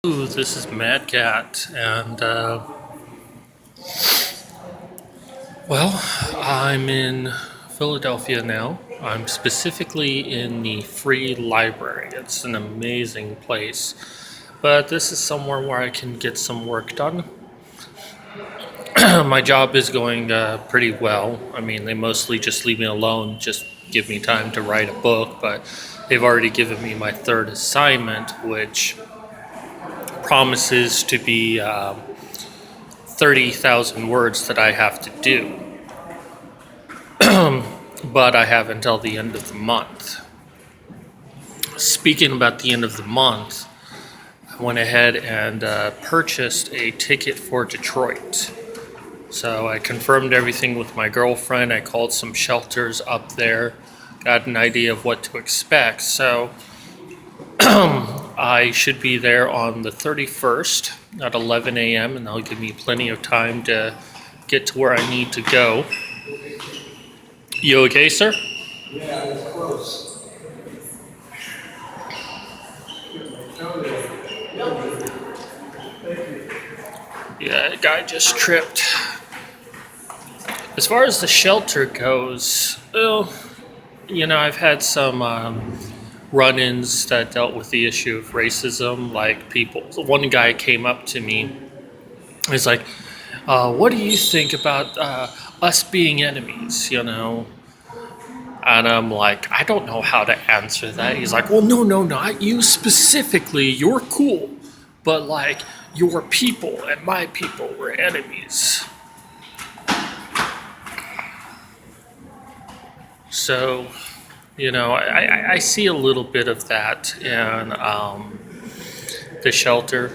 Ooh, this is Mad Cat, and well, I'm in Philadelphia now. I'm specifically in the Free Library. It's an amazing place, but this is somewhere where I can get some work done. My job is going pretty well. I mean, they mostly just leave me alone, just give me time to write a book, but they've already given me my third assignment, which promises to be 30,000 words that I have to do, but I have until the end of the month. Speaking about the end of the month, I went ahead and purchased a ticket for Detroit. So I confirmed everything with my girlfriend. I called some shelters up there, got an idea of what to expect. So I should be there on the 31st at 11 a.m., and that'll give me plenty of time to get to where I need to go. You okay, sir? Yeah, it's close. Yeah, guy just tripped. As far as the shelter goes, well, I've had some run-ins that dealt with the issue of racism. Like one guy came up to me. He's like, "What do you think about us being enemies?" And I'm like, "I don't know how to answer that." He's like, "Well, no, not you specifically. You're cool, but like your people and my people were enemies." So, I see a little bit of that in the shelter.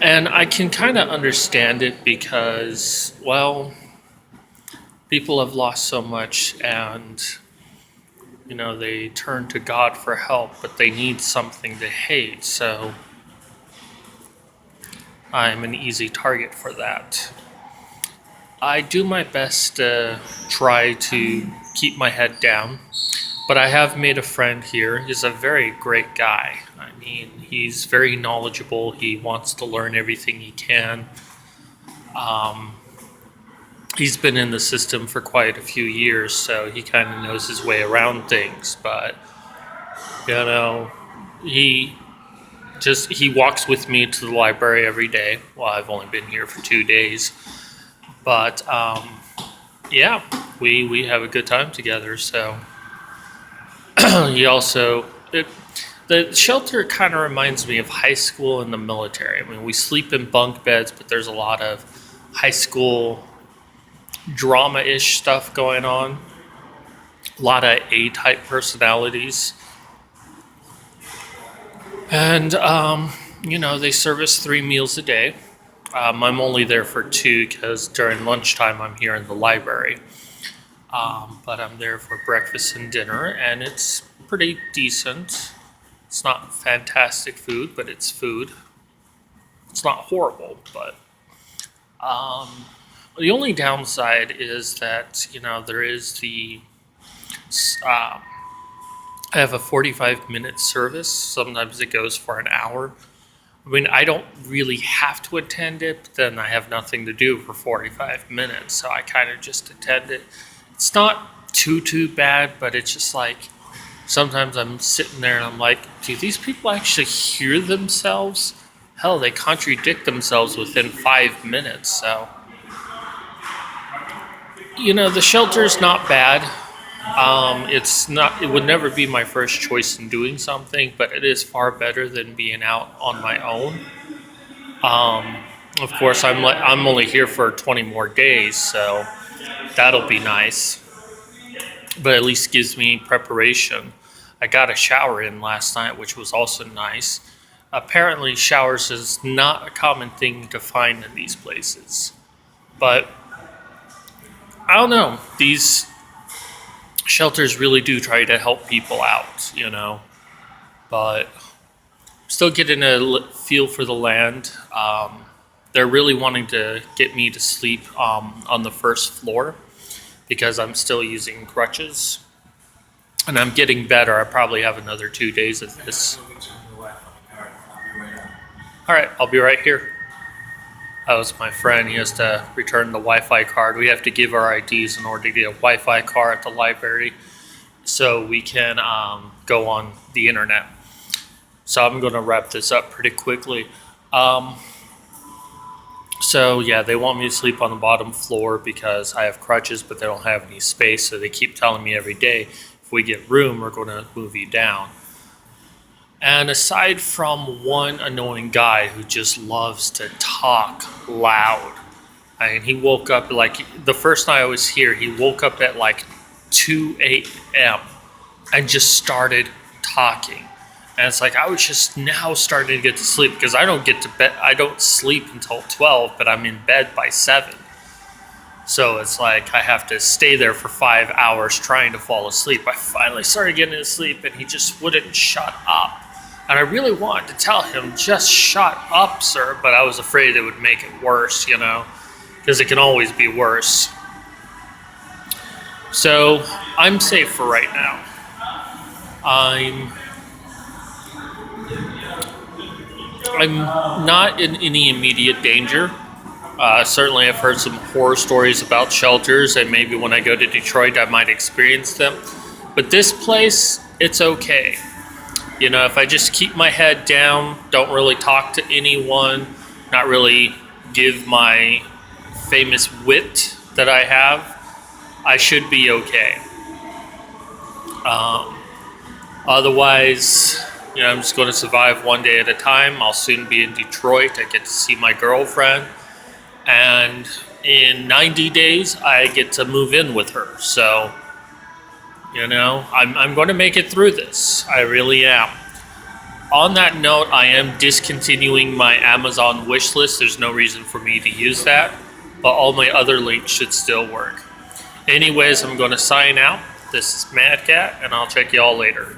And I can kind of understand it because, well, people have lost so much and, they turn to God for help, but they need something to hate. So I'm an easy target for that. I do my best to try to keep my head down, but I have made a friend here. He's a very great guy. I mean, he's very knowledgeable. He wants to learn everything he can. Um, he's been in the system for quite a few years, so he kind of knows his way around things. But he he walks with me to the library every day. Well, I've only been here for 2 days, but yeah, we have a good time together. So he also the shelter kind of reminds me of high school and the military. I mean, we sleep in bunk beds, but there's a lot of high school drama-ish stuff going on. A lot of A-type personalities, and they service 3 meals a day. I'm only there for two because during lunchtime I'm here in the library. But I'm there for breakfast and dinner, and it's pretty decent. It's not fantastic food, but it's food. It's not horrible, but the only downside is that there is I have a 45-minute service. Sometimes it goes for an hour. I mean, I don't really have to attend it, but then I have nothing to do for 45 minutes, so I kind of just attend it. It's not too bad, but it's just like sometimes I'm sitting there and I'm like, do these people actually hear themselves? Hell, they contradict themselves within 5 minutes. So, the shelter's not bad. It's not. It would never be my first choice in doing something, but it is far better than being out on my own. Um, of course, I'm only here for 20 more days, so that'll be nice. But at least gives me preparation. I got a shower in last night, which was also nice. Apparently, showers is not a common thing to find in these places, but I don't know. These shelters really do try to help people out. But still getting a feel for the land. They're really wanting to get me to sleep on the first floor because I'm still using crutches. And I'm getting better. I probably have another 2 days of this. We'll get you on the left on the card. I'll be right up. All right, I'll be right here. That was my friend. He has to return the Wi-Fi card. We have to give our IDs in order to get a Wi-Fi card at the library, so we can go on the internet. So I'm going to wrap this up pretty quickly. So yeah, they want me to sleep on the bottom floor because I have crutches, but they don't have any space. So they keep telling me every day, if we get room, we're going to move you down. And aside from one annoying guy who just loves to talk loud, and he woke up the first night I was here, he woke up at like 2 a.m. and just started talking. And it's like I was just now starting to get to sleep because I don't get to bed. I don't sleep until 12, but I'm in bed by 7. So it's like I have to stay there for 5 hours trying to fall asleep. I finally started getting to sleep, and he just wouldn't shut up. And I really wanted to tell him, just shut up, sir. But I was afraid it would make it worse, because it can always be worse. So I'm safe for right now. I'm not in any immediate danger. Certainly, I've heard some horror stories about shelters, and maybe when I go to Detroit, I might experience them. But this place, it's okay. If I just keep my head down, don't really talk to anyone, not really give my famous wit that I have, I should be okay. Otherwise, I'm just going to survive one day at a time. I'll soon be in Detroit. I get to see my girlfriend. And in 90 days, I get to move in with her. So, I'm going to make it through this. I really am. On that note, I am discontinuing my Amazon wish list. There's no reason for me to use that. But all my other links should still work. Anyways, I'm going to sign out. This is Mad Cat, and I'll check you all later.